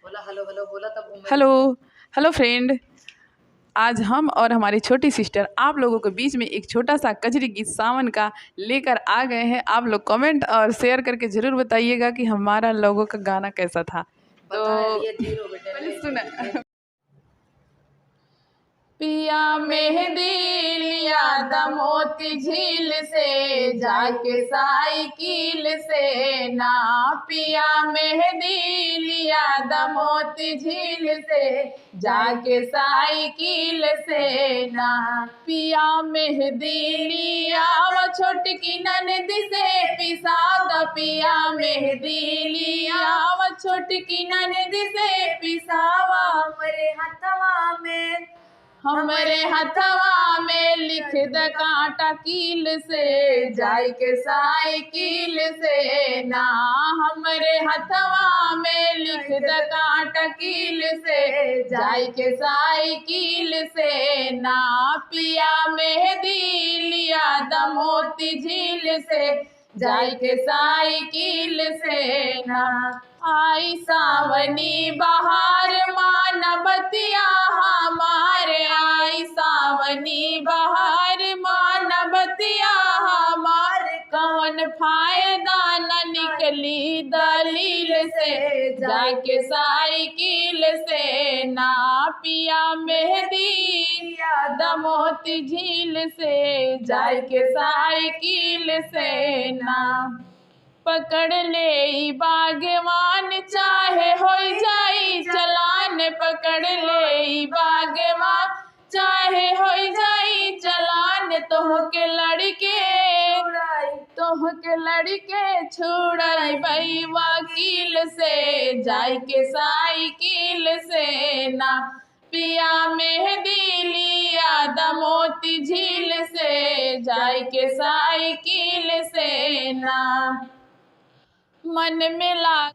बोला hello hello बोला तब घूमने हेलो हेलो फ्रेंड। आज हम और हमारी छोटी सिस्टर आप लोगों के बीच में एक छोटा सा कजरी गीत सावन का लेकर आ गए हैं। आप लोग कमेंट और शेयर करके ज़रूर बताइएगा कि हमारा लोगों का गाना कैसा था। तो बता लिए जीरो बेटे पहले ले सुना। पिया मेहंदी लिया दमोती झील से जाके साइकिल से ना। पिया मेहंदी लिया दमोती झील से जाके साइकिल से ना। पिया मेहंदी लिया वो छोटकी ननद से पिसा द। पिया मेहंदी लिया वो छोटकी ननद से पिसावा। हमारे हथवा में हमरे हथवा में लिख द कांटा कील से जाय के साइकिल से ना। हमरे हथवा में लिख द कांटा कील से जाय के साइकिल से ना। पिया मेहंदी लिया दमोती झील से जाय के साइकिल से ना। आई सावनी बहार मानवतिया हमारे आई सावनी बहार मानवतिया हमारे कौन फायदा न निकली दलील से जाके साइकिल से ना। पिया मेहंदी दमोती झील से जाके साइकिल से ना। पकड़ ले बागवान चाहे हो जाई चलान। पकड़ ले बागवान चाहे हो जाई चलान। तोहके लड़के छुड़ाई बई वकील से जाय के साइकिल से ना। पिया मेहंदी लिया दमोती झील से जाय के साइकिल से ना। मन में ला